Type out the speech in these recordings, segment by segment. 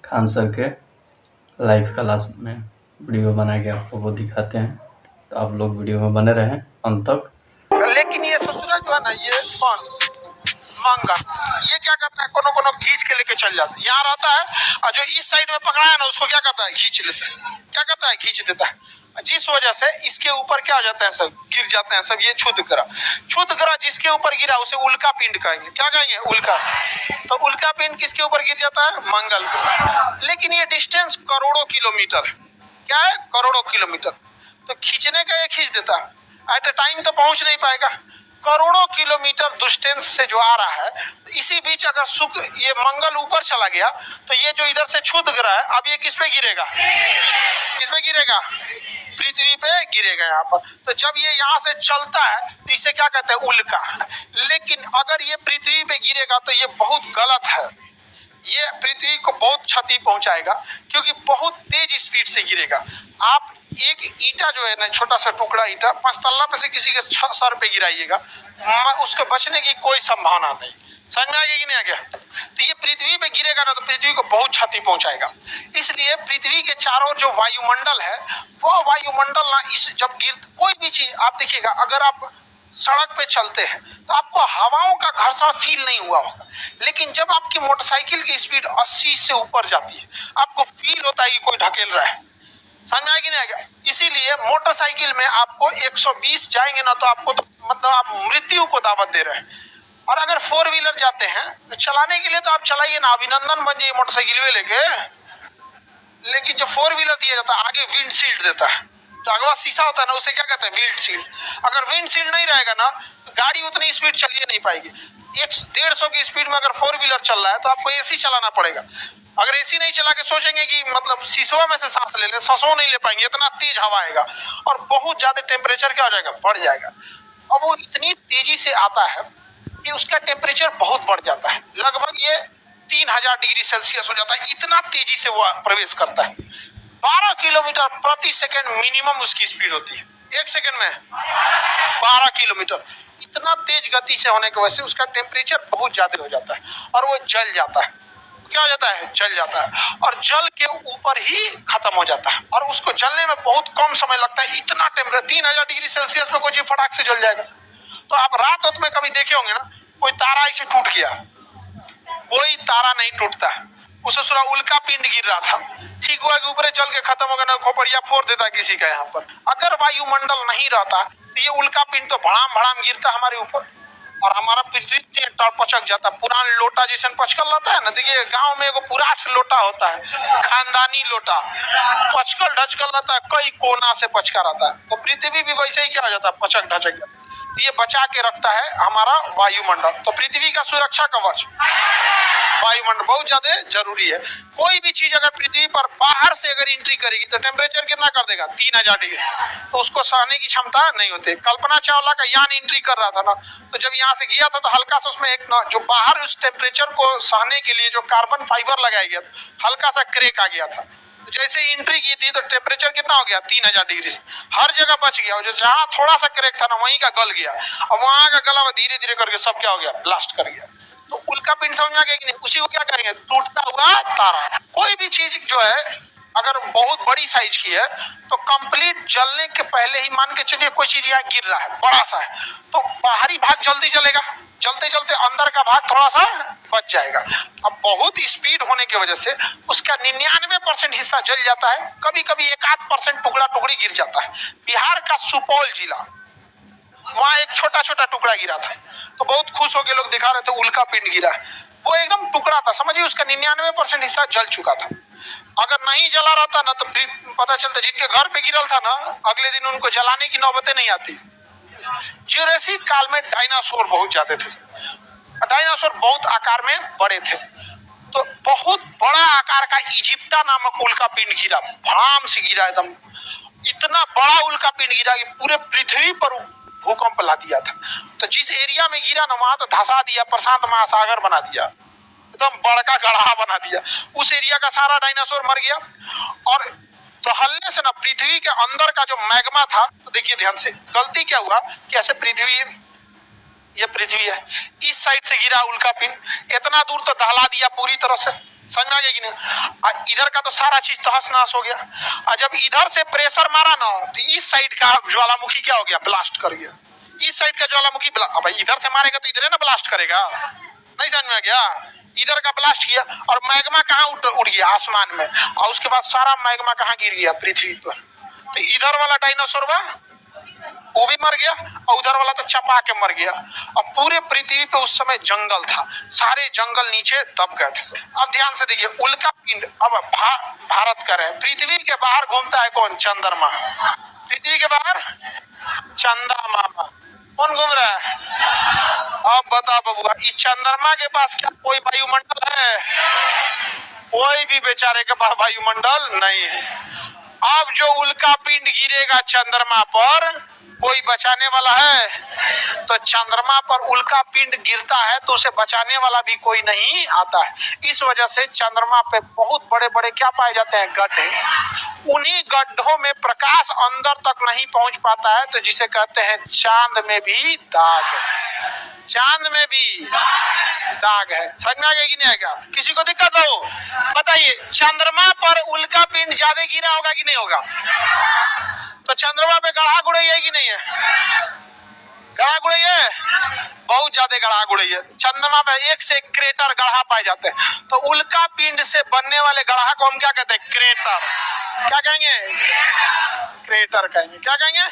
Khan sir के live class में video बना के आपको वो दिखाते हैं, तो आप लोग वीडियो में बने रहें अंत तक। लेकिन ये ससुरा जो है ना, ये कौन मांगा, ये क्या करता है, कोनो कोनो खींच के लेके चल जाता है, यहाँ रहता है और जो इस साइड में पकड़ा है ना उसको क्या करता है, खींच लेता है, क्या करता है, खींच देता है, जिस वजह से इसके ऊपर क्या हो जाता है, सब गिर जाते हैं सब। ये क्षुद्र ग्रह जिसके ऊपर गिरा उसे उल्का पिंड कहेंगे। क्या कहेंगे, उल्का। तो उल्का पिंड किसके ऊपर गिर जाता है, मंगल पे। लेकिन ये डिस्टेंस करोड़ों किलोमीटर है, क्या है, करोड़ों किलोमीटर। तो खींचने का ये खींच देता है, एट ए टाइम तो पहुंच नहीं पाएगा, करोड़ों किलोमीटर डिस्टेंस से जो आ रहा है। इसी बीच अगर शुक्र ये मंगल ऊपर चला गया तो ये जो इधर से क्षुद्र ग्रह है, अब ये किस पे गिरेगा, किस पे गिरेगा, पृथ्वी पे गिरेगा यहाँ पर। तो जब ये यहाँ से चलता है तो इसे क्या कहते हैं, उल्का। लेकिन अगर ये पृथ्वी पे गिरेगा तो ये बहुत गलत है, ये पृथ्वी को बहुत क्षति पहुंचाएगा, क्योंकि बहुत तेज स्पीड से गिरेगा। आप एक ईंटा जो है ना, छोटा सा टुकड़ा ईंटा 5 तल्ला पे से किसी के सर पे गिराइएगा, उसके बचने की कोई संभावना नहीं। समझ में आ गया कि नहीं आ गया। तो ये पृथ्वी पे गिरेगा ना तो पृथ्वी को बहुत क्षति पहुंचाएगा। इसलिए पृथ्वी के चारों जो वायुमंडल है, वो वायुमंडल ना इस जब गिर, कोई भी चीज आप देखिएगा, अगर आप सड़क पे चलते हैं तो आपको हवाओं का घर्षण फील नहीं हुआ होगा, लेकिन जब आपकी मोटरसाइकिल की स्पीड 80 से ऊपर जाती है, आपको फील होता है कि कोई ढकेल रहा है। समझ आएगी नहीं आएगा। इसीलिए मोटरसाइकिल में आपको 120 जाएंगे ना तो आपको तो मतलब आप मृत्यु को दावत दे रहे हैं। और अगर 4 व्हीलर जाते हैं तो चलाने के लिए तो आप चलाइए ना, अभिनंदन बन जाइए मोटरसाइकिल में लेके। लेकिन जो 4 व्हीलर दिया जाता है आगे विंडशील्ड देता है, जो अगवा शीशा होता है ना उसे क्या कहते हैं, विंडशील्ड। अगर विंडशील्ड नहीं रहेगा ना तो गाड़ी उतनी स्पीड चलिए नहीं पाएगी। 150 की स्पीड में अगर 4 व्हीलर चल रहा है तो आपको एसी चलाना पड़ेगा। अगर एसी नहीं चला के सोचेंगे कि मतलब शीशों में से सांस ले ले, सांसों नहीं ले पाएंगे, इतना तेज हवा आएगा और बहुत ज्यादा टेम्परेचर क्या हो जाएगा, बढ़ जाएगा। अब वो इतनी तेजी से आता है कि उसका टेम्परेचर बहुत बढ़ जाता है, लगभग ये 3000 डिग्री सेल्सियस हो जाता है, इतना तेजी से वो प्रवेश करता है। 12 किलोमीटर प्रति सेकंड मिनिमम उसकी स्पीड होती है, 1 सेकंड में 12 किलोमीटर। इतना तेज गति से होने की वजह से उसका टेम्परेचर बहुत ज्यादा हो जाता है और वो जल जाता है। क्या हो जाता है, जल जाता है और जल के ऊपर ही खत्म हो जाता है और उसको जलने में बहुत कम समय लगता है। इतना टेम्परेचर 3000 डिग्री सेल्सियस में कोई चीज फटाक से जल जाएगा। तो आप रात में कभी देखे होंगे ना, कोई तारा ऐसे टूट गया, कोई तारा नहीं टूटता है, उसे पूरा उल्का पिंड गिर रहा था, ठीक हुआ कि ऊपर जल के खत्म हो गया ना, खोपड़िया फोड़ देता किसी का यहाँ पर। अगर वायुमंडल नहीं रहता तो ये उल्का पिंड तो भड़ाम भड़ाम गिरता हमारे ऊपर और हमारा पृथ्वी पचक जाता। पुरान लोटा जैसे पचकल रहता है ना, देखिए गांव में एगो पुराठ लोटा होता है, खानदानी लोटा, पचकल ढचकल रहता है, कई कोना से पचका रहता है। तो पृथ्वी भी वैसे ही क्या हो जाता है, पचक ढचक जाता है। तो ये बचा के रखता है हमारा वायुमंडल। तो पृथ्वी का सुरक्षा कवच वायुमंडल बहुत ज्यादा जरूरी है। कोई भी चीज अगर पृथ्वी पर बाहर से अगर एंट्री करेगी तो टेम्परेचर कितना कर देगा, 3000 डिग्री, तो उसको सहने की क्षमता नहीं होती। कल्पना चावला का यान एंट्री कर रहा था ना, तो जब यहाँ से गया था तो हल्का सा उसमें एक ना जो बाहर उस टेम्परेचर को सहने के लिए जो कार्बन फाइबर लगाया गया हल्का सा क्रैक आ गया था। जैसे एंट्री की थी तो टेम्परेचर कितना हो गया, 3000 डिग्री से हर जगह बच गया। जो जहाँ थोड़ा सा क्रैक था ना वहीं का गल गया, अब वहां का गला धीरे धीरे करके सब क्या हो गया, ब्लास्ट कर गया। तो उल्का पिंड समझ में आ गया कि नहीं। उसी को क्या करेंगे, टूटता हुआ तारा। कोई भी चीज जो है अगर बहुत बड़ी साइज की है तो कंप्लीट जलने के पहले ही मान के चलिए कोई चीज यहाँ गिर रहा है बड़ा सा है तो बाहरी भाग जल्दी जलेगा, चलते चलते अंदर का भाग थोड़ा सा बच जाएगा। अब बहुत स्पीड होने की वजह से उसका 99% हिस्सा जल जाता है, कभी कभी 1-8% टुकड़ा टुकड़ी गिर जाता है। बिहार का सुपौल जिला, वहां एक छोटा छोटा टुकड़ा गिरा था तो बहुत खुश होकर लोग दिखा रहे थे उल्का पिंड गिरा है। वो एकदम टुकड़ा था, समझिए उसका 99% हिस्सा जल चुका था। अगर नहीं जला रहता ना तो पता चलता जिनके घर पे गिरल था ना अगले दिन उनको जलाने की नौबतें नहीं आती। जुरासिक काल में डायनासोर बहुत ज्यादा थे, डायनासोर बहुत आकार में बड़े थे। तो बहुत बड़ा आकार का इजिप्टा नामक उल्का पिंड गिरा, भड़ाम से गिरा, एकदम इतना बड़ा उल्का पिंड गिरा कि पूरे पृथ्वी पर भूकंप ला दिया था। तो जिस एरिया में गिरा ना वहां तो धसा दिया, प्रशांत महासागर बना दिया, एकदम बड़का गढ़ा बना दिया। उस एरिया का सारा डायनासोर मर गया। और दहलने से ना पृथ्वी के अंदर का जो मैग्मा था, तो देखिए ध्यान से गलती क्या हुआ कि ऐसे पृथ्वी, ये पृथ्वी है, इस साइड से गिरा उल्का पिंड, इतना दूर तो दहला दिया पूरी तरह से, समझ में आ गया कि नहीं? इधर का तो सारा चीज तहस नहस हो गया। और जब इधर से प्रेशर मारा ना तो इस साइड का ज्वालामुखी क्या हो गया, ब्लास्ट कर गया। इस साइड का ज्वालामुखी अब इधर से मारेगा तो इधर ना ब्लास्ट करेगा, नहीं समझ में आ गया? इधर का ब्लास्ट किया और मैग्मा कहाँ उड़ गया, आसमान में। और उसके बाद सारा मैग्मा कहाँ गिर गया, पृथ्वी पर। तो इधर वाला डायनासोर वो भी मर गया और उधर वाला तो चपा के मर गया। और पूरे पृथ्वी पे उस समय जंगल था, सारे जंगल नीचे दब गए थे। अब ध्यान से देखिए, उल्का पिंड अब भारत का है, पृथ्वी के बाहर घूमता है कौन, चंद्रमा। पृथ्वी के बाहर चंदा मामा कौन घूम रहा है? अब बता बबुआ, इस चंद्रमा के पास क्या कोई वायुमंडल है? कोई भी बेचारे के पास वायुमंडल नहीं है। अब जो उल्का पिंड गिरेगा चंद्रमा पर, कोई बचाने वाला है? तो चंद्रमा पर उल्का पिंड गिरता है तो उसे बचाने वाला भी कोई नहीं आता है। इस वजह से चंद्रमा पे बहुत बड़े बड़े क्या पाए जाते हैं, गड्ढे। उन्हीं गड्ढों में प्रकाश अंदर तक नहीं पहुंच पाता है, तो जिसे कहते हैं चांद में भी दाग है। चांद में भी दाग है। समझ में आ गया कि नहीं आएगा? किसी को दिक्कत हो बताइए। चंद्रमा पर उल्का पिंड ज्यादा गिरा होगा कि नहीं होगा? तो चंद्रमा पे गढ़ा गुड़ई है कि नहीं है? गढ़ा गुड़ई है, बहुत ज्यादा गढ़ा गुड़ई है। चंद्रमा में एक से एक क्रेटर गढ़ा पाए जाते हैं। तो उल्का पिंड से बनने वाले गढ़ा को हम क्या कहते हैं, क्रेटर। क्या कहेंगे? क्रेटर कहेंगे। क्या कहेंगे?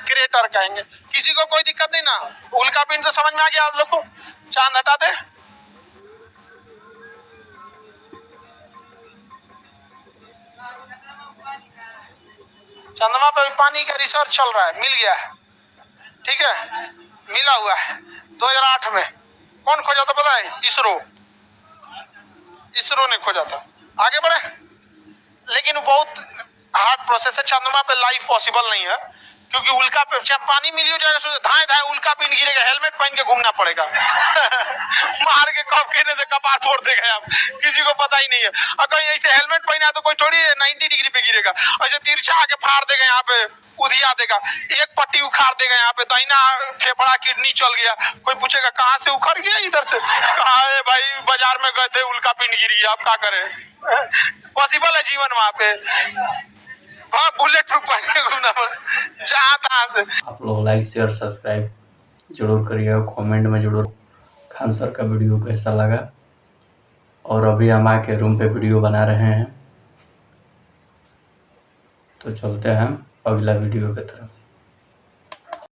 क्रेटर कहेंगे। किसी को कोई दिक्कत नहीं ना? उल्का पिंड तो समझ में आ गया आप लोग को। चांद हटा दे। चंद्रमा पे पानी का रिसर्च चल रहा है, मिल गया है, ठीक है, मिला हुआ है। 2008 में कौन खोजा था पता है? इसरो ने खोजा था। आगे बढ़े, लेकिन बहुत हार्ड प्रोसेस है। चंद्रमा पे लाइफ पॉसिबल नहीं है, क्योंकि उल्का पे पानी मिल हो जाएगा, धाए धाए उल्का पिंड गिरेगा, हेलमेट पहन के घूमना पड़ेगा। मार के कब कहने से कपार फोड़ देगा आप, किसी को पता ही नहीं है। और कहीं ऐसे हेलमेट पहना तो कोई थोड़ी 90 डिग्री पे गिरेगा, ऐसे तिरछा आके फाड़ देगा, यहाँ पे उधिया देगा, एक पट्टी उखाड़ देगा, यहाँ पे दाहिना फेफड़ा किडनी चल गया। कोई पूछेगा कहाँ से उखड़ गया, इधर से। कहा है भाई, बाजार में गए थे, उल्का पिंड गिरी, आप क्या करें? पॉसिबल है जीवन वहां पे। हाँ, बुलेट प्रूफ पहन के घूमना पड़े जहाँ तहाँ से। आप लोग लाइक शेयर सब्सक्राइब जरूर करिएगा, कमेंट में जरूर खान सर का वीडियो कैसा लगा। और अभी हम आके रूम पे वीडियो बना रहे हैं, तो चलते हैं अगला वीडियो की तरफ।